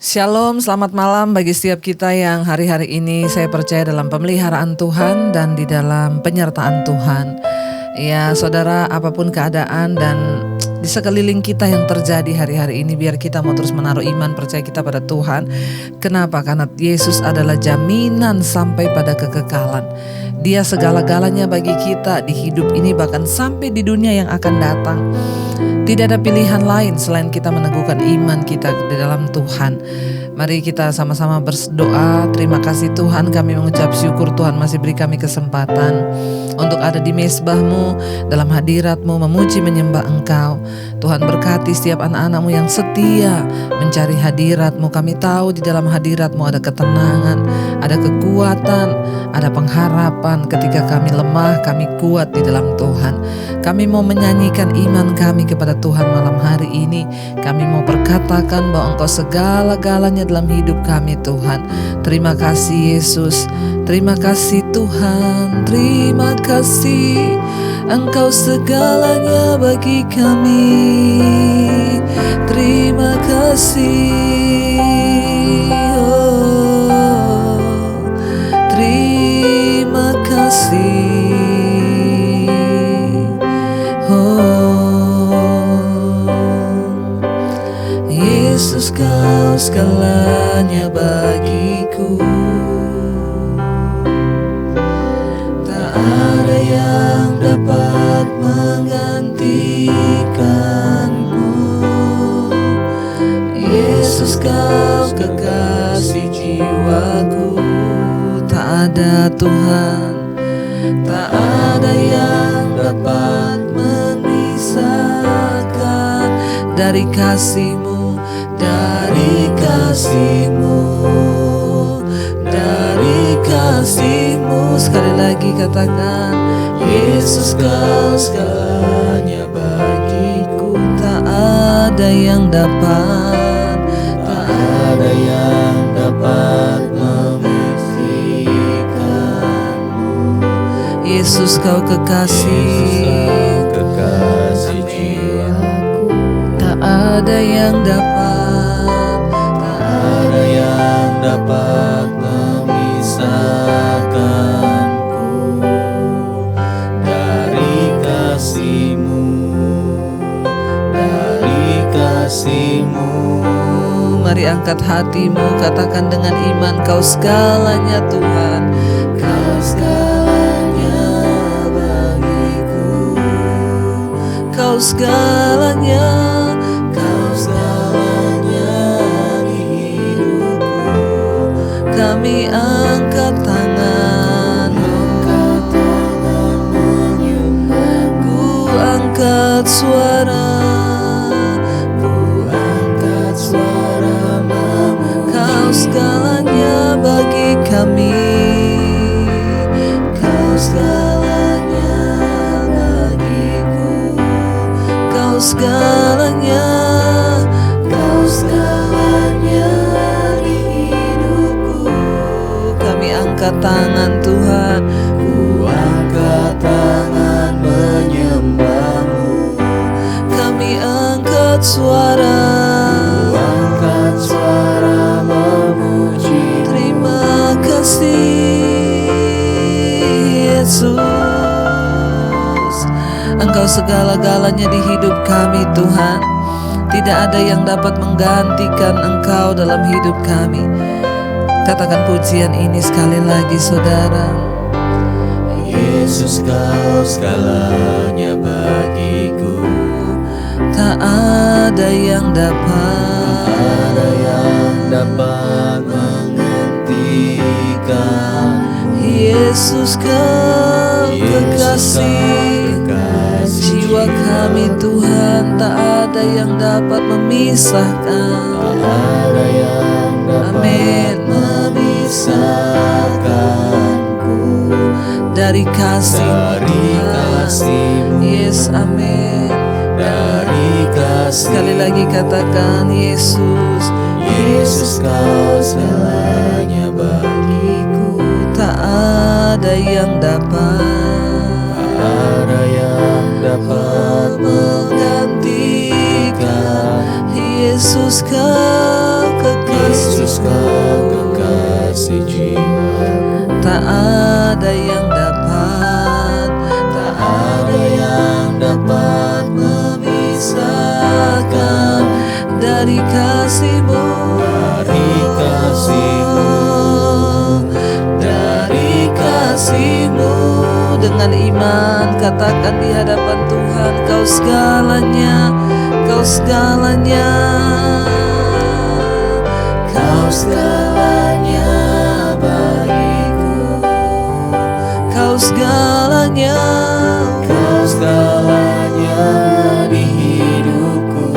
Shalom, selamat malam bagi setiap kita yang hari-hari ini saya percaya dalam pemeliharaan Tuhan dan di dalam penyertaan Tuhan. Ya saudara, apapun keadaan dan di sekeliling kita yang terjadi hari-hari ini, biar kita mau terus menaruh iman percaya kita pada Tuhan. Kenapa? Karena Yesus adalah jaminan sampai pada kekekalan. Dia segala-galanya bagi kita di hidup ini, bahkan sampai di dunia yang akan datang. Tidak ada pilihan lain selain kita meneguhkan iman kita di dalam Tuhan. Mari kita sama-sama berdoa. Terima kasih Tuhan, kami mengucap syukur Tuhan masih beri kami kesempatan untuk ada di mezbah-Mu, dalam hadirat-Mu, memuji menyembah Engkau. Tuhan berkati setiap anak-anak-Mu yang setia mencari hadirat-Mu. Kami tahu di dalam hadirat-Mu ada ketenangan, ada kekuatan, ada pengharapan. Ketika kami lemah, kami kuat di dalam Tuhan. Kami mau menyanyikan iman kami kepada Tuhan malam hari ini. Kami mau berkatakan bahwa Engkau segala-galanya dalam hidup kami Tuhan. Terima kasih Yesus, terima kasih Tuhan, terima kasih Engkau segalanya bagi kami. Terima kasih, oh, terima kasih. Yesus, Kau segalanya bagiku. Tak ada yang dapat menggantikanmu. Yesus, Kau kekasih jiwaku. Tak ada Tuhan, tak ada yang dapat memisahkan dari kasih-Mu. Dari kasih-Mu, dari kasih-Mu. Sekali lagi katakan, Yesus Kau segalanya bagiku. Tak ada yang dapat, tak ada yang dapat memisahkan-Mu. Yesus Kau kekasih, kekasih jiwaku. Tak ada yang dapat, dapat memisahkanku dari kasih-Mu, dari kasih-Mu. Mari angkat hatimu, katakan dengan iman, Kau segalanya Tuhan. Kau segalanya bagiku. Kau segalanya, Kau segalanya di hidupku. kami angkat tangan, Angkat tangan menyembah-Mu. ku angkat suara, Ku angkat suara memuji. Kau segalanya bagi kami. Kau segalanya bagiku. Kau segalanya, Kau segalanya di hidupku. kami angkat tangan Tuhan. Ku angkat tangan menyembah-Mu. Kami angkat suara, Ku angkat suara memuji. terima kasih Yesus. Engkau segala-galanya di hidup kami Tuhan. Tidak ada yang dapat menggantikan Engkau dalam hidup kami. Katakan pujian ini sekali lagi saudara. Yesus, Kau segalanya bagiku. Tak ada yang dapat, Ada yang dapat menggantikan. Yesus Kau kekasih jiwa kami Tuhan. Tak ada yang dapat memisahkan. Ada yang dapat Amin. memisahkanku Dari kasih-Mu dari Tuhan. kasih-Mu, Yes, amin. dari kasih. Sekali lagi katakan, Yesus, Yesus, Kau segalanya bagiku. tak ada yang dapat, Ada yang dapat menggantikan. Yesus Kau kekasih sejiwa. Tak ada yang dapat, tak ada yang dapat memisahkan dari kasih-Mu, Dari kasih-Mu, dari kasih-Mu. Dengan iman katakan di hadapan Tuhan, Kau segalanya, Kau segalanya, Kau segalanya bagiku. Kau segalanya, Kau segalanya di hidupku.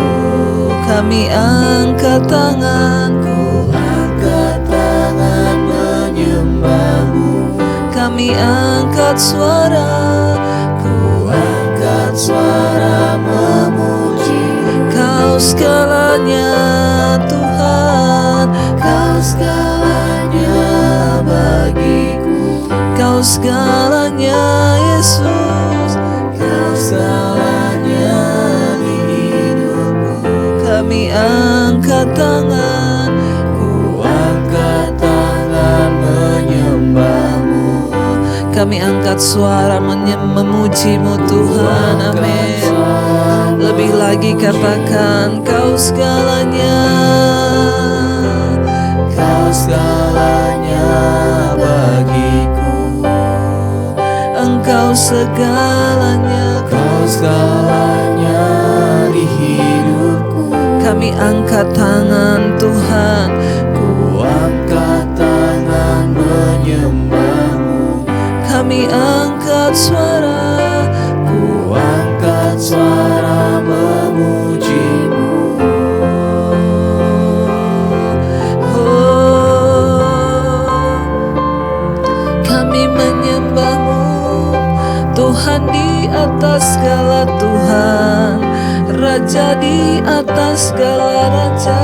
kami angkat tanganku, Angkat tangan menyembah-Mu. kami angkat suara, Ku angkat suara memuji. Kau segalanya Tuhan, Kau segalanya bagiku. Kau segalanya Yesus, Kau segalanya di hidupku. kami angkat tangan, Ku angkat tangan menyembah-Mu. kami angkat suara memuji-Mu Tuhan, amin. Lebih lagi katakan Kau segalanya, Kau segalanya bagiku. Engkau segalanya. Kau segalanya di hidupku. Kami angkat tangan Tuhan, Ku angkat tangan menyembah-Mu. kami angkat suara, Ku angkat suara memuji-Mu. oh, kami menyembah-Mu Tuhan di atas segala Tuhan, Raja di atas segala raja,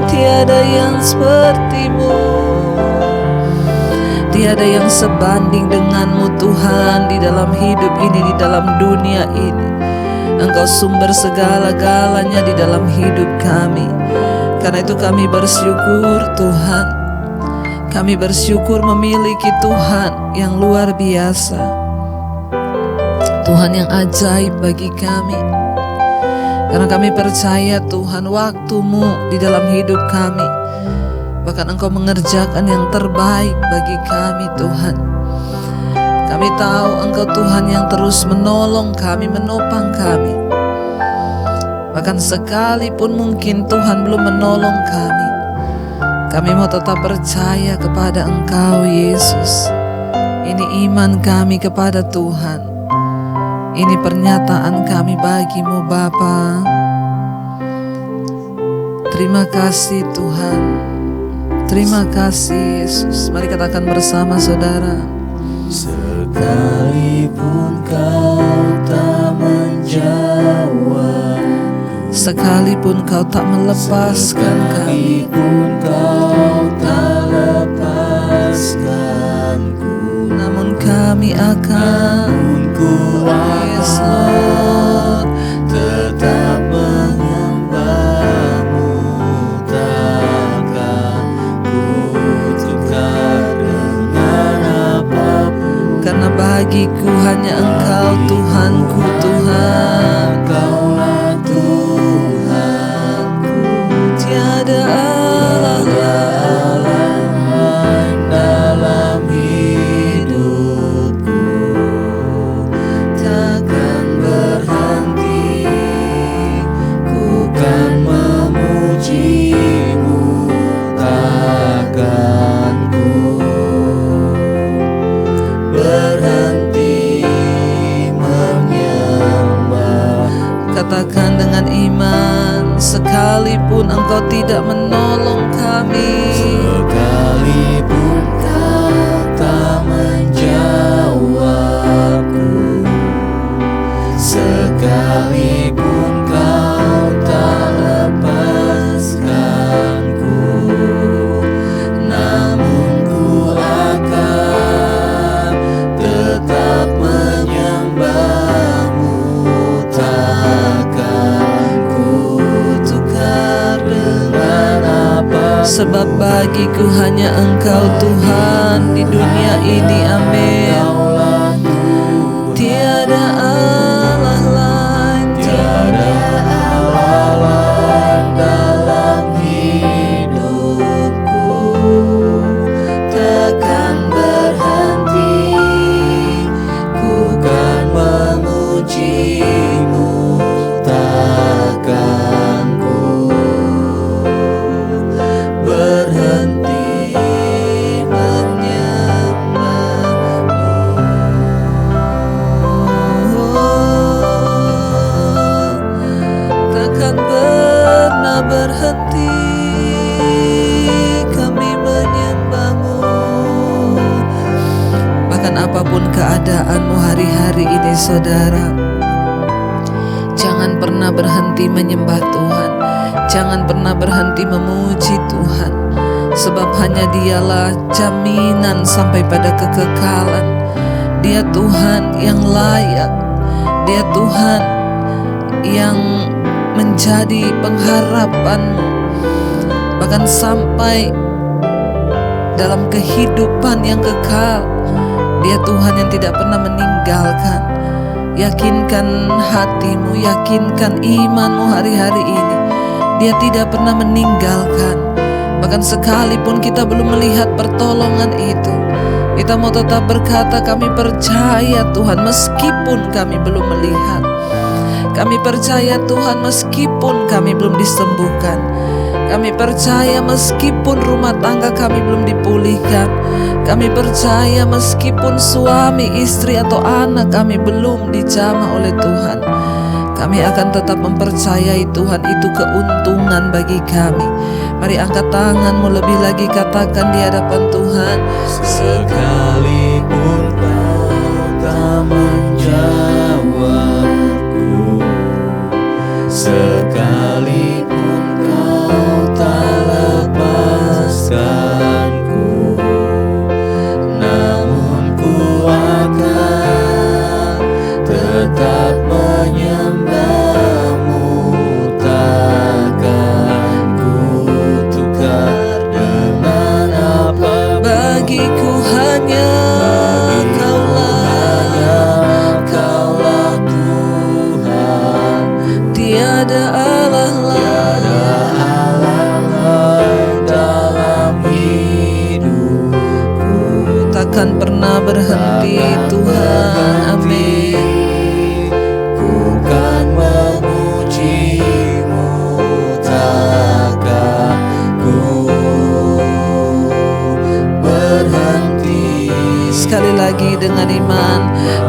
tiada yang seperti-Mu, tiada yang sebanding dengan-Mu Tuhan di dalam hidup ini, di dalam dunia ini. Engkau sumber segala-galanya di dalam hidup kami. Karena itu kami bersyukur Tuhan, kami bersyukur memiliki Tuhan yang luar biasa, Tuhan yang ajaib bagi kami. Karena kami percaya Tuhan, waktu-Mu di dalam hidup kami, bahkan Engkau mengerjakan yang terbaik bagi kami Tuhan. Kami tahu Engkau Tuhan yang terus menolong kami, menopang kami. Bahkan sekalipun mungkin Tuhan belum menolong kami mau tetap percaya kepada Engkau Yesus. Ini iman kami kepada Tuhan. Ini pernyataan kami bagi-Mu Bapa. Terima kasih Tuhan. Terima kasih Yesus. Mari katakan bersama saudara. Sekalipun Kau tak menjawab, Sekalipun Kau tak melepaskan kami, sekalipun Kau tak lepaskanku, namun kami akan ku Yes Lord, tetap menyembah-Mu. Takkan ku tukar dengan apapun. karena bagiku hanya Engkau Tuhanku Tuhan. Kaulah Tuhanku, Tiada Allah lain dalam hidupku. Takkan berhenti, ku kan memuji-Mu. Takkan ku berhenti menyembah. Katakan dengan iman, sekalipun Engkau tidak menolong kami, Sekalipun Kau tak menjawabku, sekalipun Kau tak lepaskanku, namun ku akan tetap menyembah-Mu. Takkan ku tukar dengan apapun. sebab bagiku hanya Engkau Tuhan di dunia ini. Amin. Tiada Allah lain, tiada Allah lain dalam hidupku, takkan berhenti ku kan memujimu, takkan ku berhenti takkan pernah berhenti kami menyembahmu. Bahkan apapun keadaanmu hari-hari ini saudara, jangan pernah berhenti menyembah Tuhan, jangan pernah berhenti memuji Tuhan, sebab hanya Dialah jaminan sampai pada kekekalan. Dia Tuhan yang layak, Dia Tuhan yang menjadi pengharapanmu, bahkan sampai dalam kehidupan yang kekal. Dia Tuhan yang tidak pernah meninggalkan. Yakinkan hatimu, yakinkan imanmu hari-hari ini. Dia tidak pernah meninggalkan. Bahkan sekalipun kita belum melihat pertolongan itu, kita mau tetap berkata kami percaya Tuhan meskipun kami belum melihat. Kami percaya Tuhan meskipun kami belum disembuhkan. Kami percaya meskipun rumah tangga kami belum dipulihkan. Kami percaya meskipun suami, istri atau anak kami belum dijamah oleh Tuhan. Kami akan tetap mempercayai Tuhan itu keuntungan bagi kami. Mari angkat tanganmu lebih lagi, katakan di hadapan Tuhan. Sekalipun kau tak menjawabku, sekalipun kau tak lepaskanku, namun ku akan tetap menyembahmu, takkan ku tukar dengan apa. Bagiku hanya Kaulah Tuhan, tiada Allah lain dalam hidupku, takkan pernah berhenti Tuhan. Amin. ku kan memujimu, takkan ku berhenti. Sekali lagi dengan iman,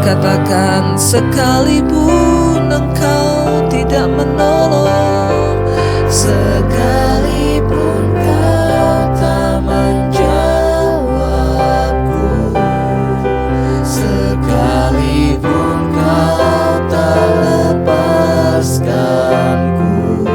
katakan sekalipun Engkau tidak menolong, Sekalipun kau tak menjawabku, sekalipun kau tak lepaskanku,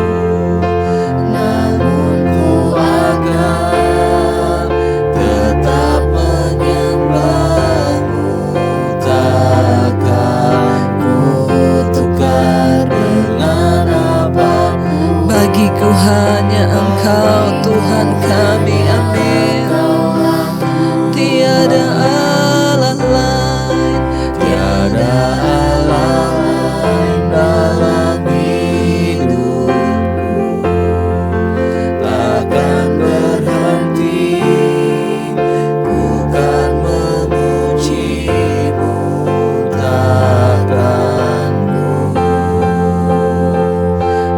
namun ku akan tetap menyembahmu, takkan ku tukar dengan apapun. bagiku hanya Engkau Tuhan kami. Amin. Tiada Allah lain, Tiada Allah lain dalam hidupku, takkan berhenti ku kan memujimu, takkan ku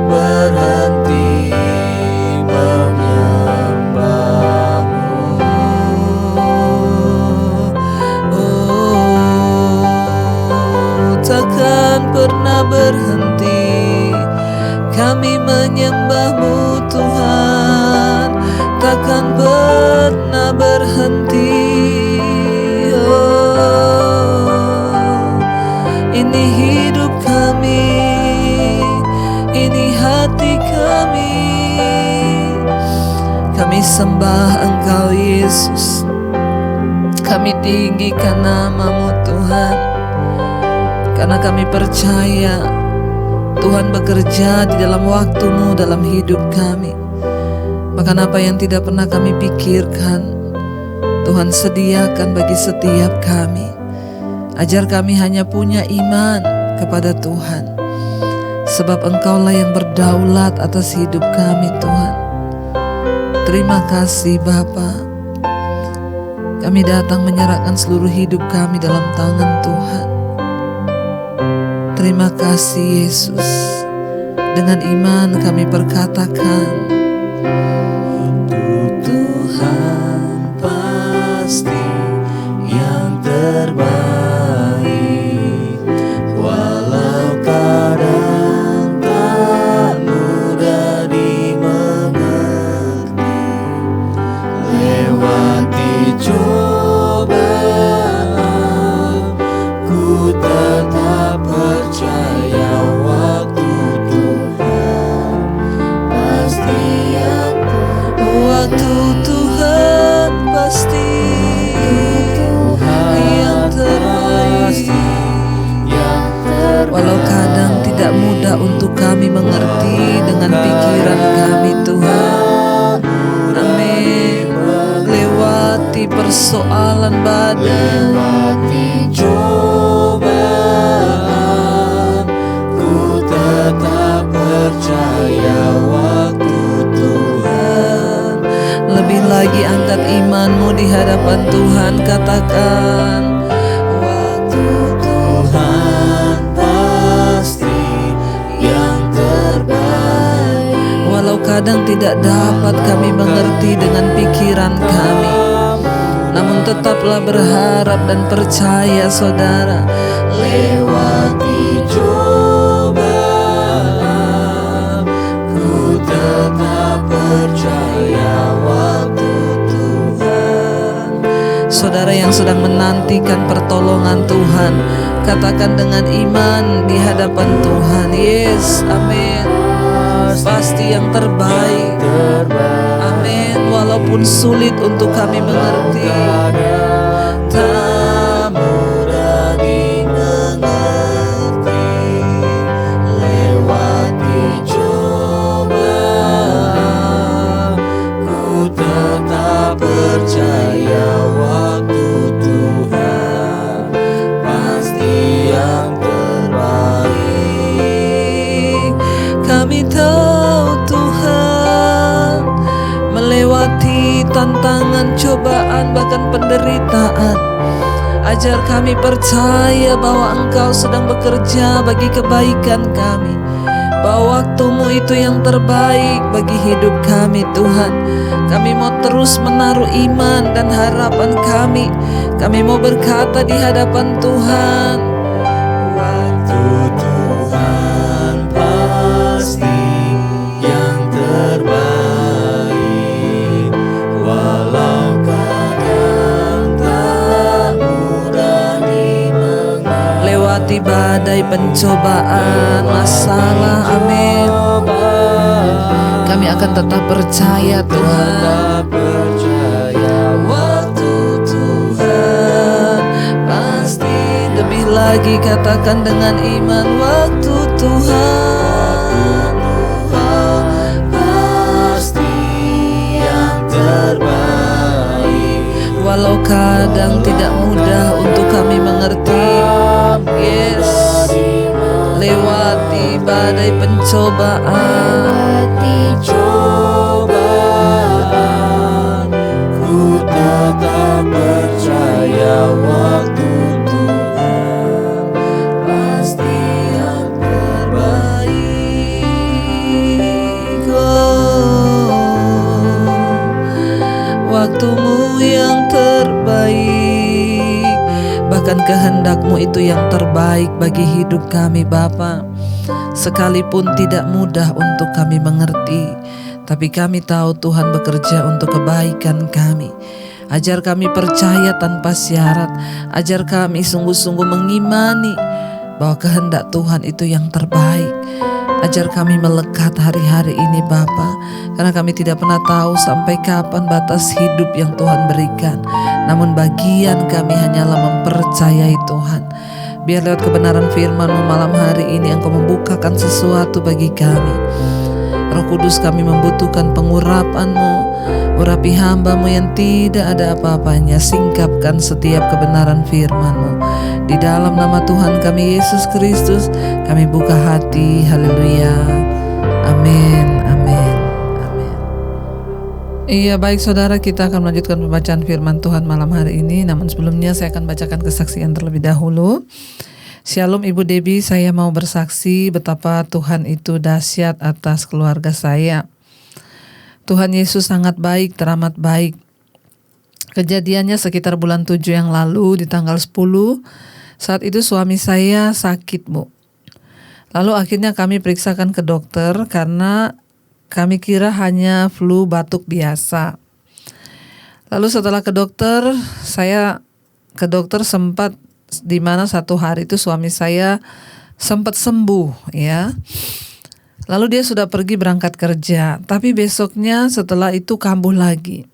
berhenti menyembahmu. Takkan pernah berhenti kami menyembahmu Tuhan, takkan pernah berhenti. Ini hidup kami, ini hati kami. Kami sembah Engkau Yesus, kami tinggikan nama-Mu Tuhan, karena kami percaya Tuhan bekerja di dalam waktu-Mu dalam hidup kami. Bahkan apa yang tidak pernah kami pikirkan, Tuhan sediakan bagi setiap kami. Ajar kami hanya punya iman kepada Tuhan, sebab Engkaulah yang berdaulat atas hidup kami Tuhan. Terima kasih Bapa. Kami datang menyerahkan seluruh hidup kami dalam tangan Tuhan. Terima kasih Yesus. Dengan iman kami berkatakan, Tuhan pasti yang terbaik, walau kadang tak mudah dimengerti. Lewati cobaan, ku tetap percaya waktu Tuhan pasti yang waktu Tuhan pasti yang terbaik. Walau kadang tidak mudah untuk kami mengerti dengan pikiran kami Tuhan. Amin. Lewati persoalan badai, lewati cobaan, ku tetap percaya waktu Tuhan. lebih lagi angkat imanmu di hadapan Tuhan. Katakan, Waktu Tuhan pasti yang terbaik. walau kadang tidak dapat kami mengerti dengan pikiran kami, namun tetaplah berharap dan percaya saudara. Lewati cobaan, ku tetap percaya waktu Tuhan. Saudara yang sedang menantikan pertolongan Tuhan, katakan dengan iman di hadapan Tuhan, yes, amin. Pasti yang terbaik, amin. Walaupun sulit untuk kami mengerti, Tak mudah dimengerti. Lewati cobaan, ku tetap percaya waktu Tuhan pasti yang terbaik. kami tahu Tuhan melewati tantangan, cobaan, bahkan penderitaan. Ajar kami percaya bahwa Engkau sedang bekerja bagi kebaikan kami, bahwa waktu-Mu itu yang terbaik bagi hidup kami Tuhan. Kami mau terus menaruh iman dan harapan kami. Kami mau berkata di hadapan Tuhan, Waktu Tuhan pasti yang terbaik, walau kadang tak mudah dimengerti. lewati badai pencobaan, masalah, amin. Kami akan tetap percaya Tuhan. Tak percaya waktu Tuhan Pasti lebih lagi katakan dengan iman, waktu Tuhan pasti yang terbaik. walau kadang tidak mudah untuk kami mengerti, yes. Lewati badai pencobaan, Cobaan, ku tetap percaya waktu Tuhan pasti yang terbaik. Waktu-Mu yang terbaik, bahkan kehendak-Mu itu yang terbaik bagi hidup kami Bapa. Sekalipun tidak mudah untuk kami mengerti, tapi kami tahu Tuhan bekerja untuk kebaikan kami. Ajar kami percaya tanpa syarat. Ajar kami sungguh-sungguh mengimani bahwa kehendak Tuhan itu yang terbaik. Ajar kami melekat hari-hari ini Bapa, karena kami tidak pernah tahu sampai kapan batas hidup yang Tuhan berikan. Namun bagian kami hanyalah mempercayai Tuhan. Biar lewat kebenaran firman-Mu malam hari ini Engkau membukakan sesuatu bagi kami. Roh Kudus, kami membutuhkan pengurapan-Mu. Urapi hamba-Mu yang tidak ada apa-apanya. Singkapkan setiap kebenaran firman-Mu. Di dalam nama Tuhan kami Yesus Kristus, kami buka hati. Haleluya. Amin. Amin. Amin. Iya, baik saudara, kita akan melanjutkan pembacaan firman Tuhan malam hari ini. Namun sebelumnya saya akan bacakan kesaksian terlebih dahulu. Shalom Ibu Debbie, saya mau bersaksi betapa Tuhan itu dahsyat atas keluarga saya. Tuhan Yesus sangat baik, teramat baik. Kejadiannya sekitar bulan 7 yang lalu di tanggal 10. Saat itu suami saya sakit, Bu. Lalu akhirnya kami periksakan ke dokter karena kami kira hanya flu batuk biasa. Lalu setelah ke dokter, saya ke dokter sempat di mana satu hari itu suami saya sempat sembuh ya. Lalu dia sudah pergi berangkat kerja, tapi besoknya setelah itu kambuh lagi.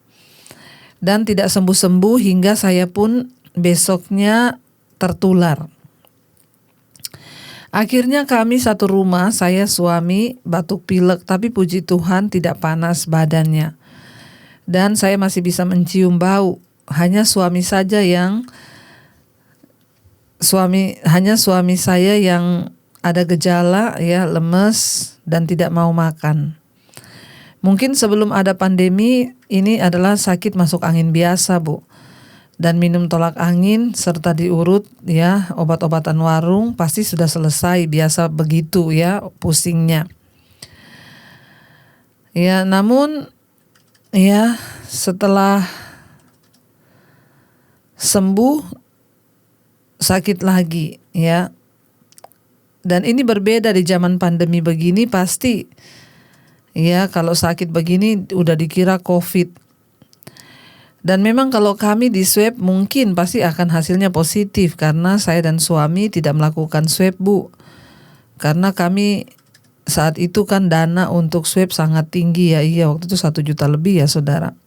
Dan tidak sembuh-sembuh hingga saya pun besoknya tertular. Akhirnya kami satu rumah, saya suami batuk pilek, tapi puji Tuhan tidak panas badannya. Dan saya masih bisa mencium bau. Hanya suami saya yang ada gejala ya, lemes dan tidak mau makan. Mungkin sebelum ada pandemi ini adalah sakit masuk angin biasa, Bu. Dan minum tolak angin serta diurut ya, obat-obatan warung pasti sudah selesai, biasa begitu ya pusingnya. Ya, namun ya setelah sembuh sakit lagi ya. Dan ini berbeda di zaman pandemi begini, pasti ya kalau sakit begini udah dikira COVID. Dan memang kalau kami di swab mungkin pasti akan hasilnya positif karena saya dan suami tidak melakukan swab, Bu. Karena kami saat itu kan dana untuk swab sangat tinggi ya. Iya, waktu itu 1 juta lebih ya saudara.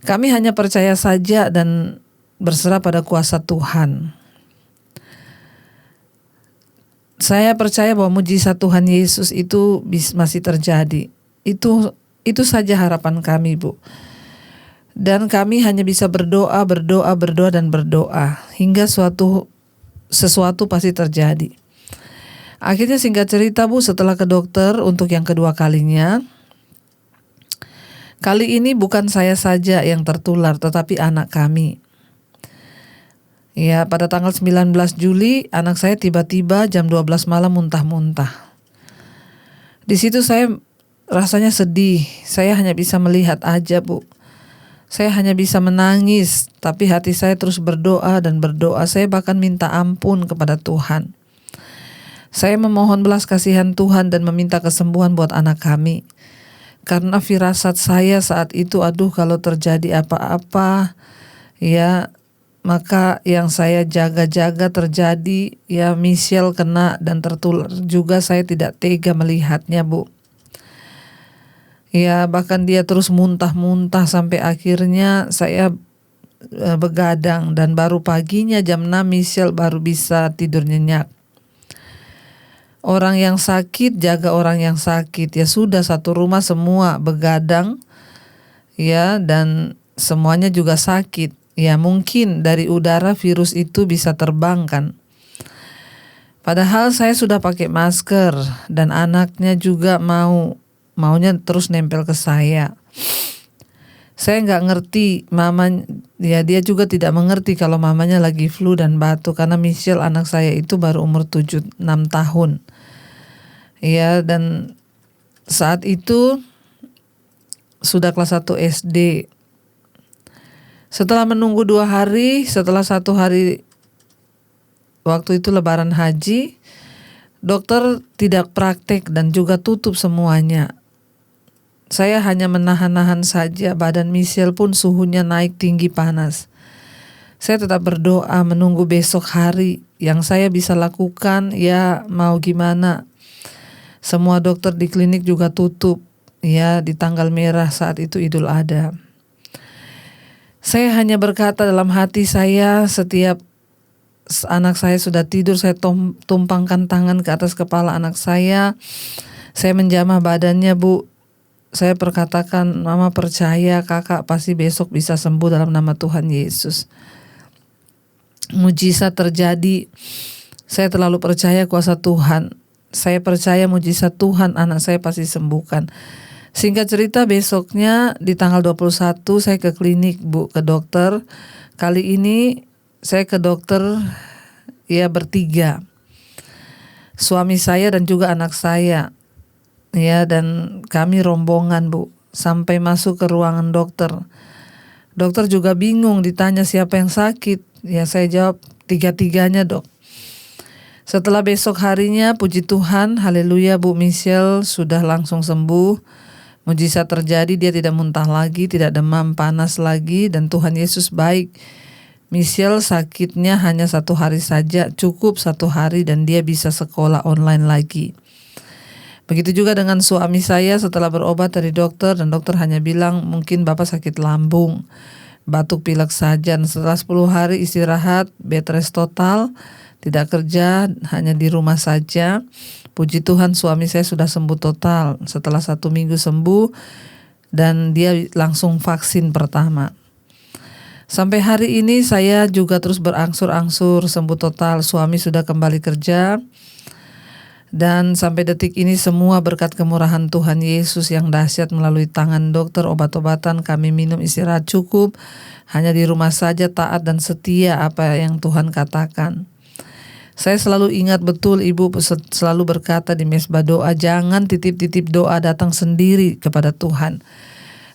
Kami hanya percaya saja dan berserah pada kuasa Tuhan. Saya percaya bahwa mujizat Tuhan Yesus itu masih terjadi. Itu saja harapan kami, Bu. Dan kami hanya bisa berdoa dan berdoa hingga sesuatu pasti terjadi. Akhirnya singkat cerita, Bu, setelah ke dokter untuk yang kedua kalinya, kali ini bukan saya saja yang tertular tetapi anak kami. Ya, pada tanggal 19 Juli anak saya tiba-tiba jam 12 malam muntah-muntah. Di situ saya rasanya sedih. Saya hanya bisa melihat aja, Bu. Saya hanya bisa menangis, tapi hati saya terus berdoa dan berdoa. Saya bahkan minta ampun kepada Tuhan. Saya memohon belas kasihan Tuhan dan meminta kesembuhan buat anak kami. Karena firasat saya saat itu, aduh kalau terjadi apa-apa ya, maka yang saya jaga-jaga terjadi ya, Michelle kena dan tertular juga. Saya tidak tega melihatnya, Bu. Ya, bahkan dia terus muntah-muntah sampai akhirnya saya begadang dan baru paginya jam 6 Michelle baru bisa tidur nyenyak. Orang yang sakit jaga orang yang sakit. Ya sudah, satu rumah semua begadang ya, dan semuanya juga sakit. Ya mungkin dari udara virus itu bisa terbang kan. Padahal saya sudah pakai masker dan anaknya juga maunya terus nempel ke saya. Saya nggak ngerti ya dia juga tidak mengerti kalau mamanya lagi flu dan batuk karena Michelle anak saya itu baru umur 7-6 tahun. Ya, dan saat itu sudah kelas 1 SD. Setelah menunggu 2 hari, setelah 1 hari waktu itu lebaran haji, dokter tidak praktek dan juga tutup semuanya. Saya hanya menahan-nahan saja, badan Michelle pun suhunya naik tinggi panas. Saya tetap berdoa menunggu besok hari. Yang saya bisa lakukan ya mau gimana. Semua dokter di klinik juga tutup ya di tanggal merah saat itu Idul Adha. Saya hanya berkata dalam hati saya, setiap anak saya sudah tidur, saya tumpangkan tangan ke atas kepala anak saya. Saya menjamah badannya, Bu. Saya perkatakan, Mama percaya kakak pasti besok bisa sembuh dalam nama Tuhan Yesus. Mujizat terjadi. Saya terlalu percaya kuasa Tuhan. Saya percaya mujizat Tuhan, anak saya pasti sembuhkan. Singkat cerita, besoknya di tanggal 21 saya ke klinik, Bu, ke dokter. Kali ini saya ke dokter ya bertiga. Suami saya dan juga anak saya. Ya, dan kami rombongan, Bu, sampai masuk ke ruangan dokter. Dokter juga bingung ditanya siapa yang sakit. Ya, saya jawab tiga-tiganya, Dok. Setelah besok harinya, puji Tuhan, haleluya, Bu Michelle sudah langsung sembuh. Mujizat terjadi, dia tidak muntah lagi, tidak demam panas lagi, dan Tuhan Yesus baik. Michelle sakitnya hanya 1 hari saja, cukup 1 hari dan dia bisa sekolah online lagi. Begitu juga dengan suami saya setelah berobat dari dokter, dan dokter hanya bilang mungkin Bapak sakit lambung, batuk pilek saja. Dan setelah 10 hari istirahat, bed rest total, tidak kerja, hanya di rumah saja. Puji Tuhan suami saya sudah sembuh total setelah 1 minggu sembuh, dan dia langsung vaksin pertama. Sampai hari ini saya juga terus berangsur-angsur sembuh total. Suami sudah kembali kerja, dan sampai detik ini semua berkat kemurahan Tuhan Yesus yang dahsyat melalui tangan dokter, obat-obatan, kami minum, istirahat cukup, hanya di rumah saja, taat dan setia apa yang Tuhan katakan. Saya selalu ingat betul, Ibu selalu berkata di mesbah doa, jangan titip-titip doa datang sendiri kepada Tuhan.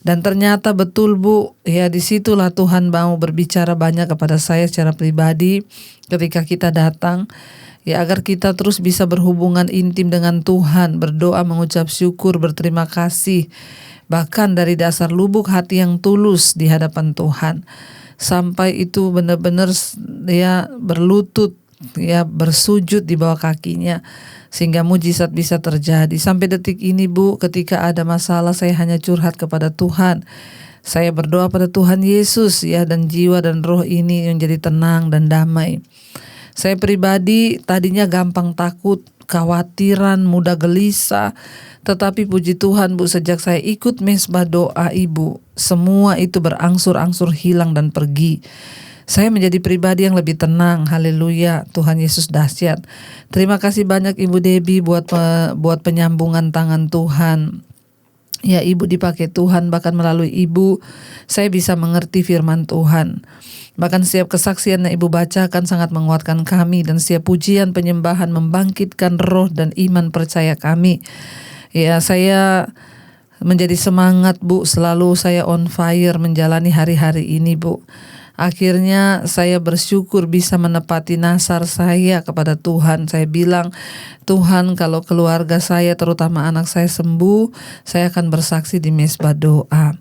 Dan ternyata betul, Bu, ya disitulah Tuhan mau berbicara banyak kepada saya secara pribadi ketika kita datang. Ya, agar kita terus bisa berhubungan intim dengan Tuhan, berdoa, mengucap syukur, berterima kasih, bahkan dari dasar lubuk hati yang tulus di hadapan Tuhan. Sampai itu benar-benar ya berlutut, ya bersujud di bawah kakinya, sehingga mujizat bisa terjadi. Sampai detik ini, Bu, ketika ada masalah saya hanya curhat kepada Tuhan. Saya berdoa pada Tuhan Yesus, ya, dan jiwa dan roh ini menjadi tenang dan damai. Saya pribadi tadinya gampang takut, khawatiran, mudah gelisah. Tetapi puji Tuhan, Bu, sejak saya ikut mesbah doa Ibu, semua itu berangsur-angsur hilang dan pergi. Saya menjadi pribadi yang lebih tenang. Haleluya, Tuhan Yesus dahsyat. Terima kasih banyak Ibu Debbie buat penyambungan tangan Tuhan. Ya, Ibu dipakai Tuhan, bahkan melalui Ibu saya bisa mengerti firman Tuhan. Bahkan setiap kesaksian yang Ibu bacakan sangat menguatkan kami, dan setiap pujian penyembahan membangkitkan roh dan iman percaya kami. Ya, saya menjadi semangat, Bu, selalu saya on fire menjalani hari-hari ini, Bu. Akhirnya saya bersyukur bisa menepati nasar saya kepada Tuhan. Saya bilang, Tuhan, kalau keluarga saya terutama anak saya sembuh, saya akan bersaksi di mesbah doa,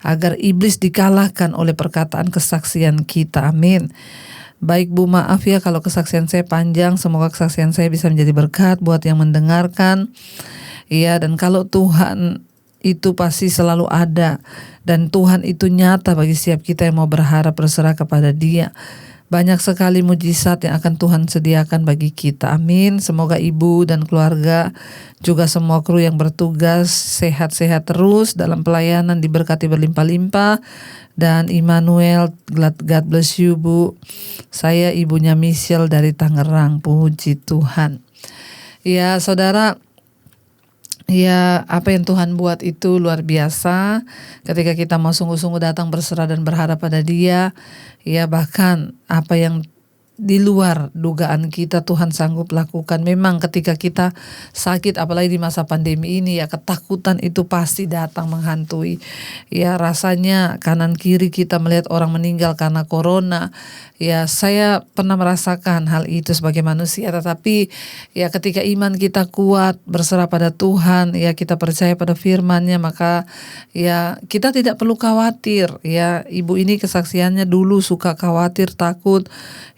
agar iblis dikalahkan oleh perkataan kesaksian kita. Amin. Baik, Bu, maaf ya kalau kesaksian saya panjang. Semoga kesaksian saya bisa menjadi berkat buat yang mendengarkan. Iya, dan kalau Tuhan itu pasti selalu ada, dan Tuhan itu nyata bagi setiap kita yang mau berharap berserah kepada Dia. Banyak sekali mujizat yang akan Tuhan sediakan bagi kita. Amin. Semoga Ibu dan keluarga, juga semua kru yang bertugas sehat-sehat terus dalam pelayanan, diberkati berlimpah-limpah. Dan Immanuel, God bless you, Bu. Saya ibunya Michelle dari Tangerang. Puji Tuhan. Ya, saudara, ya, apa yang Tuhan buat itu luar biasa. Ketika kita mau sungguh-sungguh datang berserah dan berharap pada Dia, ya bahkan apa yang di luar dugaan kita Tuhan sanggup lakukan. Memang ketika kita sakit, apalagi di masa pandemi ini, ya ketakutan itu pasti datang menghantui. Ya, rasanya kanan kiri kita melihat orang meninggal karena corona. Ya, saya pernah merasakan hal itu sebagai manusia. Tetapi ya ketika iman kita kuat, berserah pada Tuhan, ya kita percaya pada firman-Nya, maka ya kita tidak perlu khawatir. Ya, ibu ini kesaksiannya dulu suka khawatir, takut,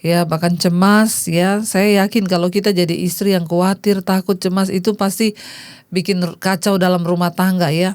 ya bahkan cemas. Ya, saya yakin kalau kita jadi istri yang khawatir, takut, cemas, itu pasti bikin kacau dalam rumah tangga, ya.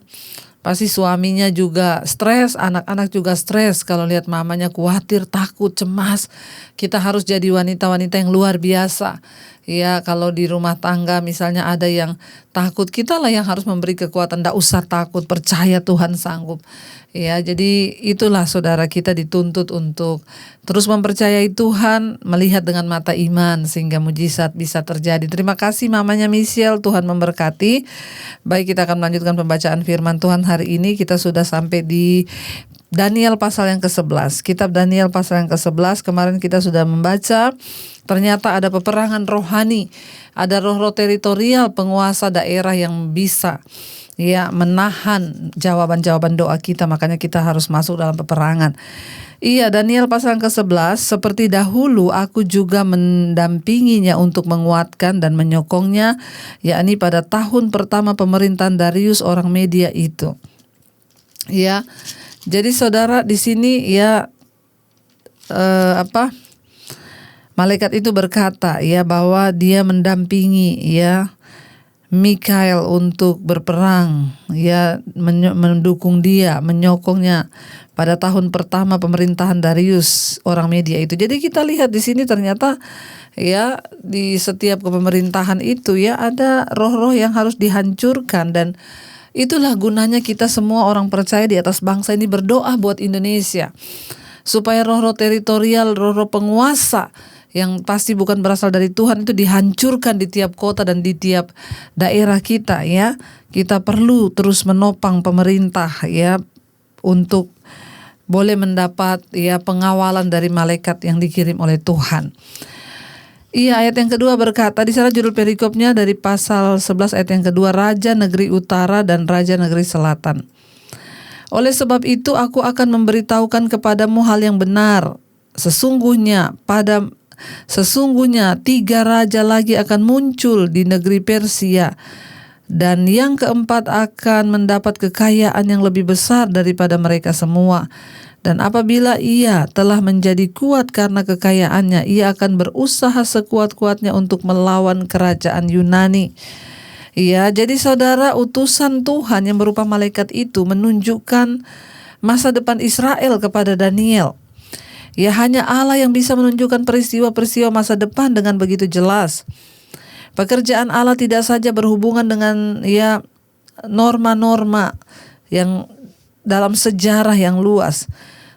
Pasti suaminya juga stres, anak-anak juga stres kalau lihat mamanya khawatir, takut, cemas. Kita harus jadi wanita-wanita yang luar biasa. Ya, kalau di rumah tangga misalnya ada yang takut, kita lah yang harus memberi kekuatan. Tidak usah takut, percaya Tuhan sanggup. Ya, jadi itulah saudara, kita dituntut untuk terus mempercayai Tuhan, melihat dengan mata iman sehingga mujizat bisa terjadi. Terima kasih mamanya Michelle, Tuhan memberkati. Baik, kita akan melanjutkan pembacaan firman Tuhan hari ini. Kita sudah sampai di Daniel pasal yang ke-11. Kitab Daniel pasal yang ke-11, kemarin kita sudah membaca. Ternyata ada peperangan rohani, ada roh-roh teritorial, penguasa daerah yang bisa menahan jawaban-jawaban doa kita. Makanya kita harus masuk dalam peperangan. Iya, Daniel pasal yang ke-11, seperti dahulu aku juga mendampinginya untuk menguatkan dan menyokongnya, yakni pada tahun pertama pemerintahan Darius orang Media itu. Ya, jadi saudara di sini malaikat itu berkata bahwa dia mendampingi Mikael untuk berperang, mendukung dia, menyokongnya pada tahun pertama pemerintahan Darius orang Media itu. Jadi kita lihat di sini ternyata di setiap kepemerintahan itu ada roh-roh yang harus dihancurkan, dan itulah gunanya kita semua orang percaya di atas bangsa ini berdoa buat Indonesia, supaya roh-roh teritorial, roh-roh penguasa yang pasti bukan berasal dari Tuhan itu dihancurkan di tiap kota dan di tiap daerah kita. Kita perlu terus menopang pemerintah untuk boleh mendapat pengawalan dari malaikat yang dikirim oleh Tuhan. Ayat yang kedua berkata, di sana judul perikopnya dari pasal 11 ayat yang kedua, Raja Negeri Utara dan Raja Negeri Selatan. Oleh sebab itu aku akan memberitahukan kepadamu hal yang benar. Sesungguhnya 3 raja lagi akan muncul di negeri Persia, dan yang keempat akan mendapat kekayaan yang lebih besar daripada mereka semua. Dan apabila ia telah menjadi kuat karena kekayaannya, ia akan berusaha sekuat-kuatnya untuk melawan kerajaan Yunani. Jadi saudara, utusan Tuhan yang berupa malaikat itu menunjukkan masa depan Israel kepada Daniel. Hanya Allah yang bisa menunjukkan peristiwa-peristiwa masa depan dengan begitu jelas. Pekerjaan Allah tidak saja berhubungan dengan norma-norma yang dalam sejarah yang luas,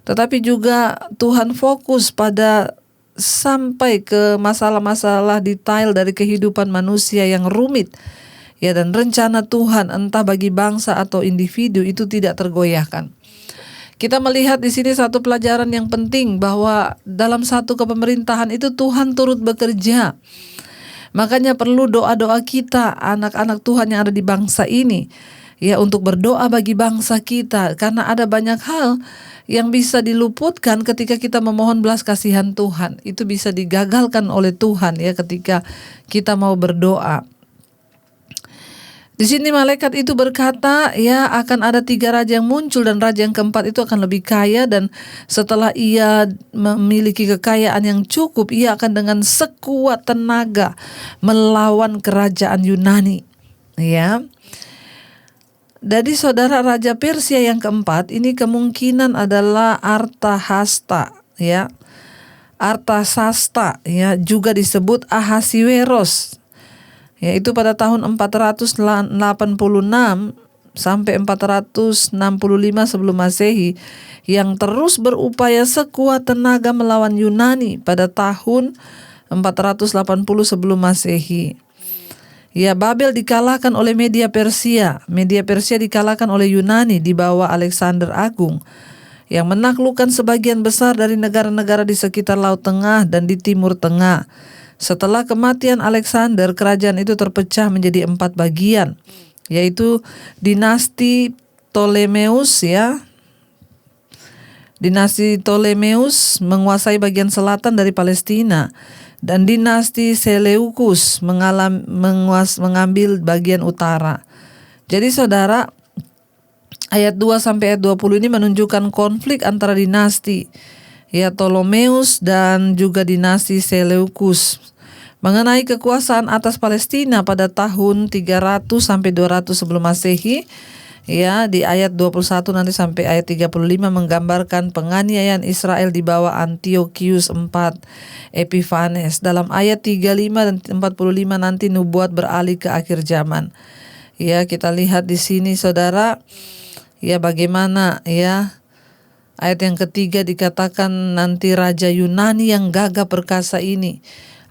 tetapi juga Tuhan fokus pada sampai ke masalah-masalah detail dari kehidupan manusia yang rumit. Dan rencana Tuhan entah bagi bangsa atau individu itu tidak tergoyahkan. Kita melihat di sini satu pelajaran yang penting, bahwa dalam satu kepemerintahan itu Tuhan turut bekerja. Makanya perlu doa-doa kita, anak-anak Tuhan yang ada di bangsa ini, untuk berdoa bagi bangsa kita, karena ada banyak hal yang bisa diluputkan ketika kita memohon belas kasihan Tuhan. Itu bisa digagalkan oleh Tuhan ketika kita mau berdoa. Di sini malaikat itu berkata, akan ada 3 raja yang muncul, dan raja yang keempat itu akan lebih kaya, dan setelah ia memiliki kekayaan yang cukup, ia akan dengan sekuat tenaga melawan kerajaan Yunani. Jadi saudara, raja Persia yang keempat ini kemungkinan adalah Artahasta, Artasasta, juga disebut Ahasiweros. Itu pada tahun 486 sampai 465 sebelum Masehi, yang terus berupaya sekuat tenaga melawan Yunani pada tahun 480 sebelum Masehi. Babel dikalahkan oleh Media Persia. Media Persia dikalahkan oleh Yunani di bawah Alexander Agung, yang menaklukkan sebagian besar dari negara-negara di sekitar Laut Tengah dan di Timur Tengah. Setelah kematian Alexander, kerajaan itu terpecah menjadi 4 bagian, yaitu dinasti Ptolemeus. Dinasti Ptolemeus menguasai bagian selatan dari Palestina, dan dinasti Seleukus mengambil bagian utara. Jadi saudara, ayat 2 sampai ayat 20 ini menunjukkan konflik antara dinasti Ptolemeus dan juga dinasti Seleukus mengenai kekuasaan atas Palestina pada tahun 300 sampai 200 sebelum Masehi. Ya, di ayat 21 nanti sampai ayat 35 menggambarkan penganiayaan Israel di bawah Antiochus IV Epiphanes. Dalam ayat 35 dan 45 nanti nubuat beralih ke akhir zaman. Ya, kita lihat di sini saudara, ya bagaimana ya ayat yang ketiga dikatakan nanti Raja Yunani yang gagah perkasa ini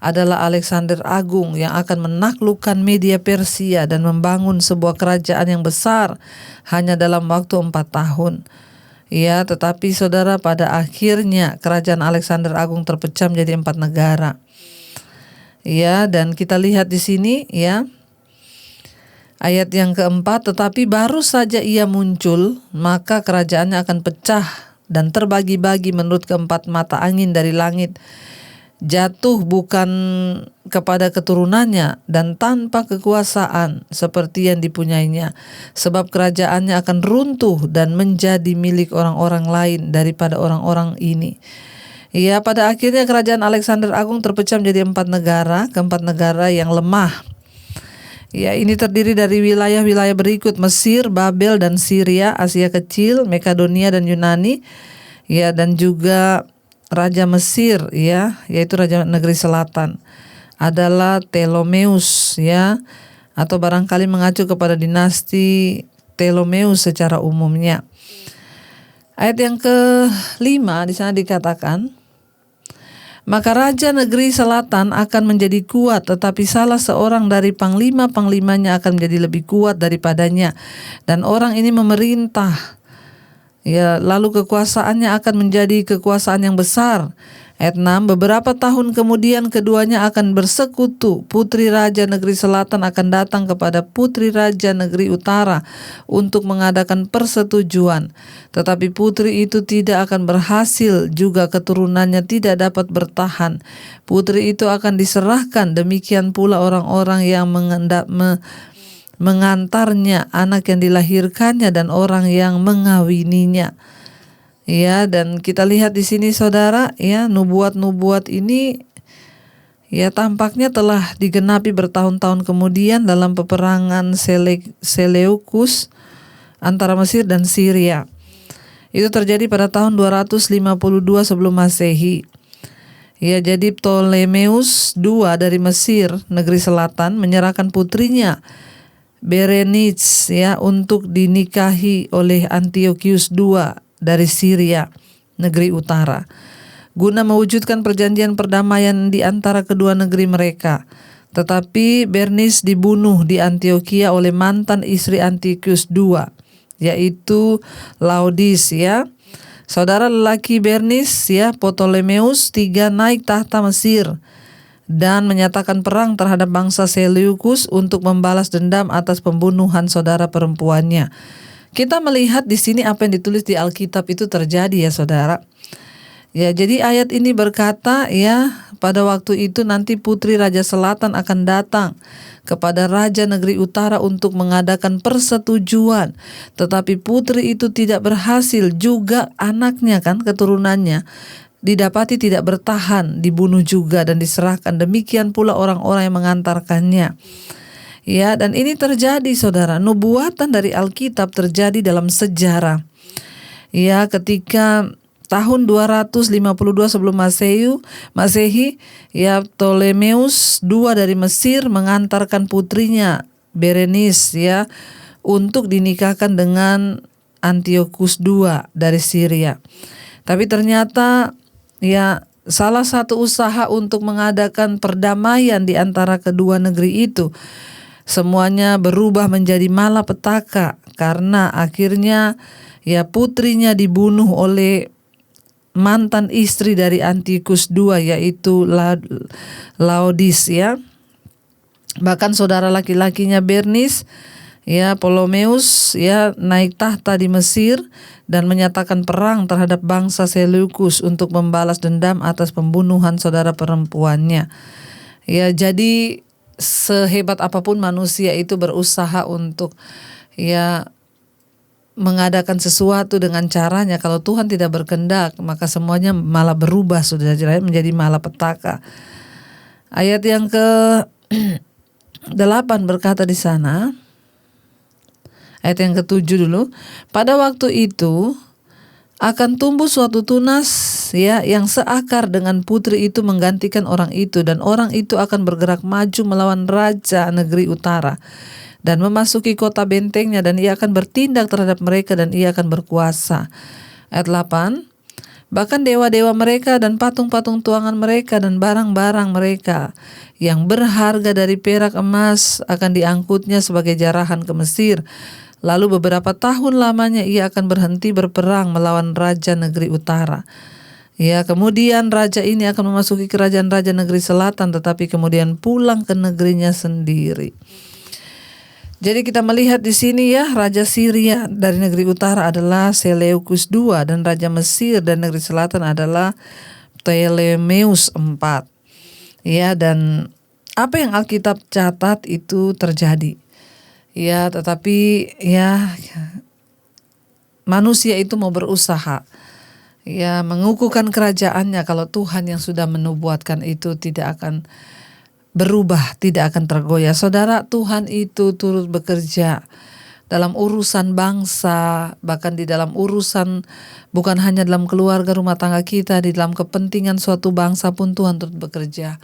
adalah Alexander Agung yang akan menaklukkan Media Persia dan membangun sebuah kerajaan yang besar hanya dalam waktu 4 tahun. Ya, tetapi saudara pada akhirnya kerajaan Alexander Agung terpecah menjadi 4 negara. Ya, dan kita lihat di sini ya. Ayat yang keempat, tetapi baru saja ia muncul, maka kerajaannya akan pecah dan terbagi-bagi menurut keempat mata angin dari langit. Jatuh bukan kepada keturunannya dan tanpa kekuasaan seperti yang dipunyainya, sebab kerajaannya akan runtuh dan menjadi milik orang-orang lain daripada orang-orang ini. Ya, pada akhirnya kerajaan Alexander Agung terpecah menjadi 4 negara, keempat negara yang lemah. Ya, ini terdiri dari wilayah-wilayah berikut: Mesir, Babel dan Syria, Asia Kecil, Makedonia dan Yunani. Ya, dan juga Raja Mesir ya, yaitu Raja Negeri Selatan adalah Ptolemeus ya, atau barangkali mengacu kepada dinasti Ptolemeus secara umumnya. Ayat yang ke-5 di sana dikatakan, maka Raja Negeri Selatan akan menjadi kuat, tetapi salah seorang dari panglima-panglimanya akan menjadi lebih kuat daripadanya, dan orang ini memerintah. Ya, lalu kekuasaannya akan menjadi kekuasaan yang besar. Ayat 6, beberapa tahun kemudian keduanya akan bersekutu. Putri Raja Negeri Selatan akan datang kepada Putri Raja Negeri Utara untuk mengadakan persetujuan. Tetapi putri itu tidak akan berhasil, juga keturunannya tidak dapat bertahan. Putri itu akan diserahkan, demikian pula orang-orang yang mengantarnya, anak yang dilahirkannya dan orang yang mengawininya. Ya, dan kita lihat di sini saudara, ya nubuat-nubuat ini ya tampaknya telah digenapi bertahun-tahun kemudian dalam peperangan Seleukus antara Mesir dan Syria. Itu terjadi pada tahun 252 sebelum Masehi. Ya, jadi Ptolemeus II dari Mesir, negeri selatan, menyerahkan putrinya Berenice ya untuk dinikahi oleh Antiochus II dari Syria, negeri utara, guna mewujudkan perjanjian perdamaian di antara kedua negeri mereka. Tetapi Bernice dibunuh di Antioquia oleh mantan istri Antiochus II, yaitu Laodice ya. Saudara lelaki Bernice ya, Ptolemeus III naik tahta Mesir dan menyatakan perang terhadap bangsa Seleukus untuk membalas dendam atas pembunuhan saudara perempuannya. Kita melihat di sini apa yang ditulis di Alkitab itu terjadi ya saudara. Ya, jadi ayat ini berkata ya, pada waktu itu nanti putri Raja Selatan akan datang kepada Raja Negeri Utara untuk mengadakan persetujuan. Tetapi putri itu tidak berhasil, juga anaknya kan, keturunannya didapati tidak bertahan, dibunuh juga dan diserahkan. Demikian pula orang-orang yang mengantarkannya. Ya, dan ini terjadi saudara, nubuatan dari Alkitab terjadi dalam sejarah. Ya, ketika tahun 252 sebelum Masehi, ya Ptolemeus II dari Mesir mengantarkan putrinya Berenice ya untuk dinikahkan dengan Antiochus II dari Syria. Tapi ternyata ya salah satu usaha untuk mengadakan perdamaian di antara kedua negeri itu semuanya berubah menjadi malapetaka karena akhirnya ya putrinya dibunuh oleh mantan istri dari Antiochus II, yaitu Laodice ya. Bahkan saudara laki-lakinya Bernice ya, Ptolemeus ya, naik tahta di Mesir dan menyatakan perang terhadap bangsa Seleukus untuk membalas dendam atas pembunuhan saudara perempuannya. Ya, jadi sehebat apapun manusia itu berusaha untuk ya mengadakan sesuatu dengan caranya, kalau Tuhan tidak berkehendak maka semuanya malah berubah sudah menjadi malapetaka. Ayat yang ke 8 berkata di sana, Ayat yang ke-7 dulu. Pada waktu itu akan tumbuh suatu tunas ya yang seakar dengan putri itu menggantikan orang itu, dan orang itu akan bergerak maju melawan raja negeri utara dan memasuki kota bentengnya, dan ia akan bertindak terhadap mereka dan ia akan berkuasa. Ayat 8. Bahkan dewa-dewa mereka dan patung-patung tuangan mereka dan barang-barang mereka yang berharga dari perak emas akan diangkutnya sebagai jarahan ke Mesir. Lalu beberapa tahun lamanya ia akan berhenti berperang melawan raja negeri utara. Ya, kemudian raja ini akan memasuki kerajaan raja negeri selatan, tetapi kemudian pulang ke negerinya sendiri. Jadi kita melihat di sini ya, raja Syria dari negeri utara adalah Seleukus II, dan raja Mesir dari negeri selatan adalah Ptolemeus IV. Ya, dan apa yang Alkitab catat itu terjadi. Ya, tetapi ya manusia itu mau berusaha ya mengukuhkan kerajaannya. Kalau Tuhan yang sudah menubuatkan itu tidak akan berubah, tidak akan tergoyah. Saudara, Tuhan itu turut bekerja dalam urusan bangsa, bahkan di dalam urusan bukan hanya dalam keluarga rumah tangga kita, di dalam kepentingan suatu bangsa pun Tuhan turut bekerja.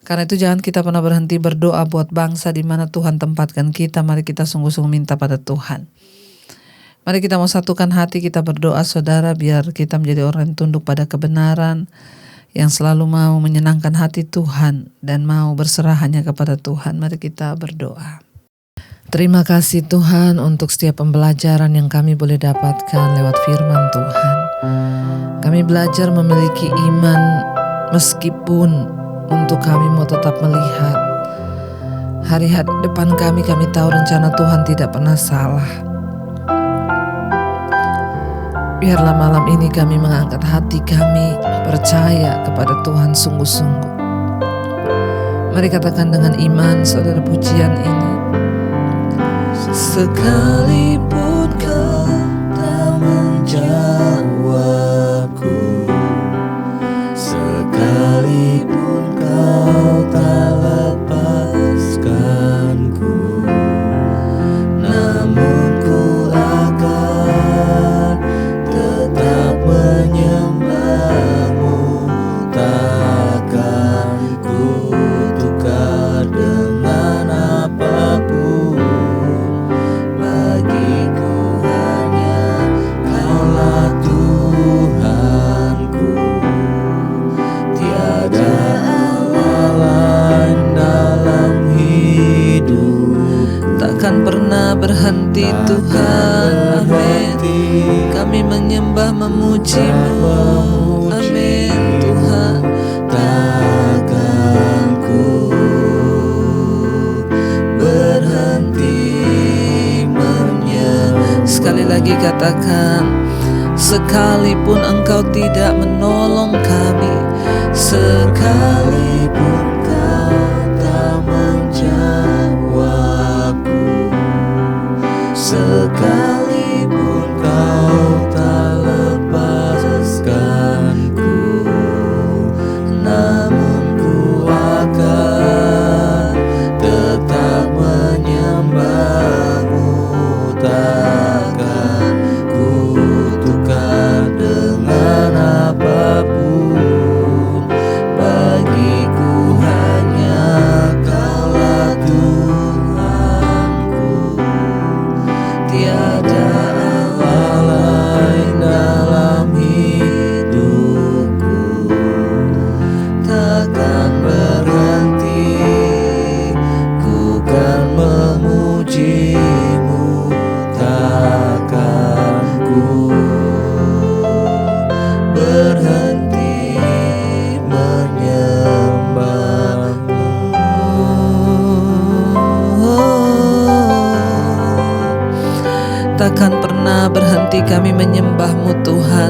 Karena itu jangan kita pernah berhenti berdoa buat bangsa di mana Tuhan tempatkan kita. Mari kita sungguh-sungguh minta pada Tuhan. Mari kita mau satukan hati, kita berdoa saudara, biar kita menjadi orang yang tunduk pada kebenaran, yang selalu mau menyenangkan hati Tuhan dan mau berserah hanya kepada Tuhan. Mari kita berdoa. Terima kasih Tuhan untuk setiap pembelajaran yang kami boleh dapatkan lewat firman Tuhan. Kami belajar memiliki iman meskipun untuk kami mau tetap melihat hari-hari depan kami tahu rencana Tuhan tidak pernah salah. Biarlah malam ini kami mengangkat hati kami percaya kepada Tuhan sungguh-sungguh. Mari katakan dengan iman saudara pujian ini. Sekalipun kau tak menjawabku, sekalipun kau tak lepaskanku, namun ku akan tetap menyembahmu. Takkan ku tukar dengan apapun. Bagiku hanya Kaulah Tuhanku, tiada Allah lain dalam hidup. Takkan pernah berhenti Tuhan. Amin. Kami menyembah memuji-Mu. Amin Tuhan. Takkan ku berhenti menyembah. Sekali lagi katakan, sekalipun Engkau tidak menolong kami, Sekalipun kau tak menjawabku, sekalipun kau tak lepaskanku, namun ku akan tetap menyembahmu. Takkan ku tukar dengan apapun. Bagiku hanya Kaulah Tuhanku, tiada Allah lain dalam hidupku. Takkan berhenti ku kan memuji-Mu. Takkan ku berhenti menyembah-Mu. takkan pernah berhenti kami menyembah-Mu Tuhan.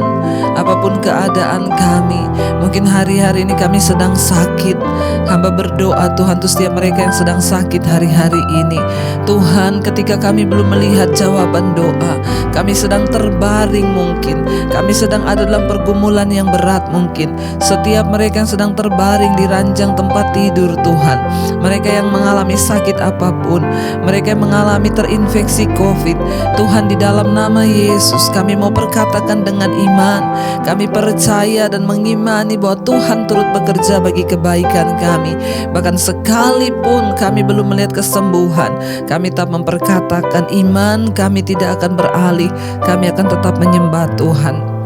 Apapun keadaan kami, mungkin hari-hari ini kami sedang sakit. Hamba berdoa Tuhan untuk setiap mereka yang sedang sakit hari-hari ini. Tuhan, ketika kami belum melihat jawaban doa, kami sedang terbaring mungkin, kami sedang ada dalam pergumulan yang berat mungkin. Setiap mereka yang sedang terbaring di ranjang tempat tidur Tuhan, mereka yang mengalami sakit apapun, mereka yang mengalami terinfeksi COVID, Tuhan di dalam nama Yesus kami mau berkatakan dengan iman, kami percaya dan mengimani bahwa Tuhan turut bekerja bagi kebaikan kami. Bahkan sekalipun kami belum melihat kesembuhan, kami tetap memperkatakan iman kami tidak akan beralih, kami akan tetap menyembah Tuhan.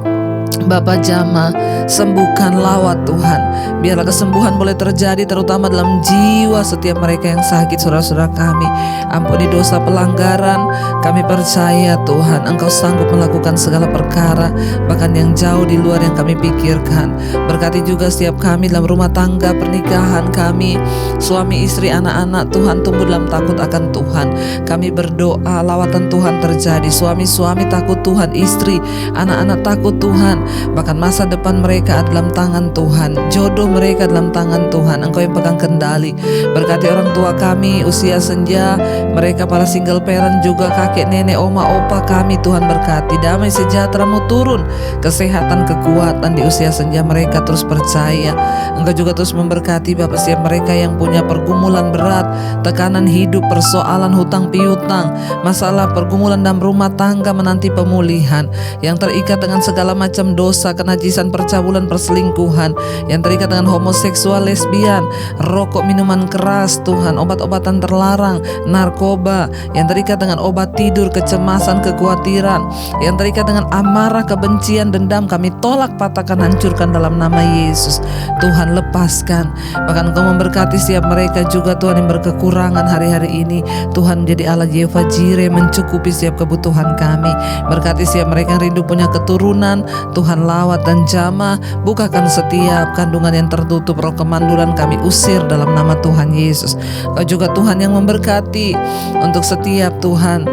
Bapa Jama, sembuhkan lawat Tuhan. Biarlah kesembuhan boleh terjadi terutama dalam jiwa setiap mereka yang sakit, saudara-saudara kami. Ampuni dosa pelanggaran. Kami percaya Tuhan Engkau sanggup melakukan segala perkara, bahkan yang jauh di luar yang kami pikirkan. Berkati juga setiap kami dalam rumah tangga, pernikahan kami, suami istri, anak-anak Tuhan tumbuh dalam takut akan Tuhan. Kami berdoa lawatan Tuhan terjadi. Suami-suami takut Tuhan, istri, anak-anak takut Tuhan. Bahkan masa depan mereka dalam tangan Tuhan, jodoh mereka dalam tangan Tuhan. Engkau yang pegang kendali. Berkati orang tua kami usia senja, mereka para single parent juga, kakek nenek oma opa kami Tuhan berkati. Damai sejahtera-Mu turun, kesehatan kekuatan di usia senja mereka terus percaya. Engkau juga terus memberkati Bapak setiap mereka yang punya pergumulan berat, tekanan hidup, persoalan hutang piutang, masalah pergumulan dalam rumah tangga menanti pemulihan, yang terikat dengan segala macam dosa, kenajisan, percabulan, perselingkuhan, yang terikat dengan homoseksual, lesbian, rokok, minuman keras Tuhan, obat-obatan terlarang, narkoba, yang terikat dengan obat tidur, kecemasan, kekhawatiran, yang terikat dengan amarah, kebencian, dendam, kami tolak, patahkan, hancurkan dalam nama Yesus. Tuhan lepaskan. Bahkan Engkau memberkati setiap mereka juga Tuhan yang berkekurangan hari-hari ini. Tuhan menjadi Allah Yehova Jireh, mencukupi setiap kebutuhan kami. Berkati setiap mereka yang rindu punya keturunan, Tuhan lawat dan jamah, bukakan setiap kandungan yang tertutup, roh kemandulan kami usir dalam nama Tuhan Yesus. Kau juga Tuhan yang memberkati untuk setiap Tuhan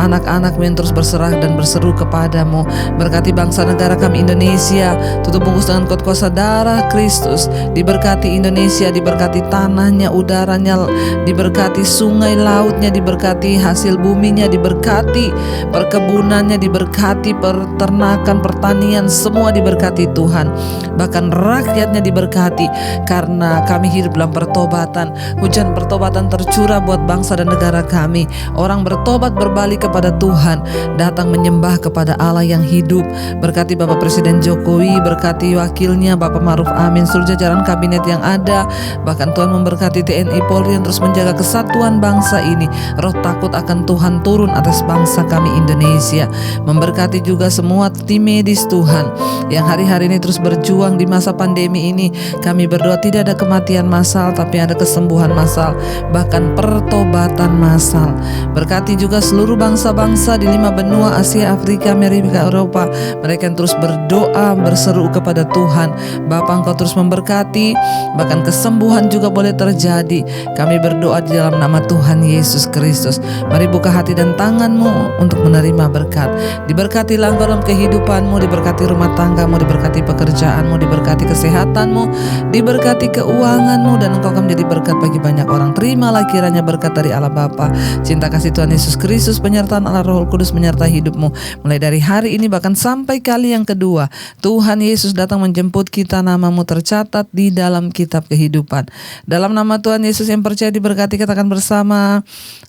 anak-anak-Mu yang terus berserah dan berseru kepadamu. Berkati bangsa negara kami Indonesia, tutup bungkus dengan kot kuasa darah Kristus. Diberkati Indonesia, diberkati tanahnya, udaranya, diberkati sungai lautnya, diberkati hasil buminya, diberkati perkebunannya, diberkati peternakan, pertanian, semua diberkati Tuhan. Bahkan rakyatnya diberkati karena kami hidup dalam pertobatan. Hujan pertobatan tercurah buat bangsa dan negara kami. Orang bertobat, berbalik kepada Tuhan, datang menyembah kepada Allah yang hidup. Berkati Bapak Presiden Jokowi, berkati wakilnya Bapak Ma'ruf Amin, seluruh jajaran kabinet yang ada. Bahkan Tuhan memberkati TNI Polri yang terus menjaga kesatuan bangsa ini. Roh takut akan Tuhan turun atas bangsa kami Indonesia. Memberkati juga semua tim medis Tuhan yang hari-hari ini terus berjuang di masa pandemi ini. Kami berdoa tidak ada kematian massal, tapi ada kesembuhan massal, bahkan pertobatan massal. Berkati juga seluruh bangsa-bangsa di 5 benua, Asia, Afrika, Amerika, Eropa. Mereka yang terus berdoa, berseru kepada Tuhan. Bapa, Engkau terus memberkati, bahkan kesembuhan juga boleh terjadi. Kami berdoa di dalam nama Tuhan Yesus Kristus. Mari buka hati dan tangan-Mu untuk menerima berkat. Diberkatilah Engkau dalam kehidupan-Mu, diberkati rumah tangga-Mu, diberkati pekerjaan-Mu, diberkati kesehatan-Mu, diberkati keuangan-Mu, dan Engkau akan menjadi berkat bagi banyak orang. Terimalah kiranya berkat dari Allah Bapa, cinta kasih Tuhan Yesus Kristus, penyertaan Allah Roh Kudus menyertai hidupmu mulai dari hari ini bahkan sampai kali yang kedua. Tuhan Yesus datang menjemput kita, namamu tercatat di dalam kitab kehidupan. Dalam nama Tuhan Yesus yang percaya diberkati, katakan bersama,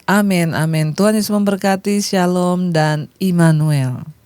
amin, amin. Tuhan Yesus memberkati, shalom dan Immanuel.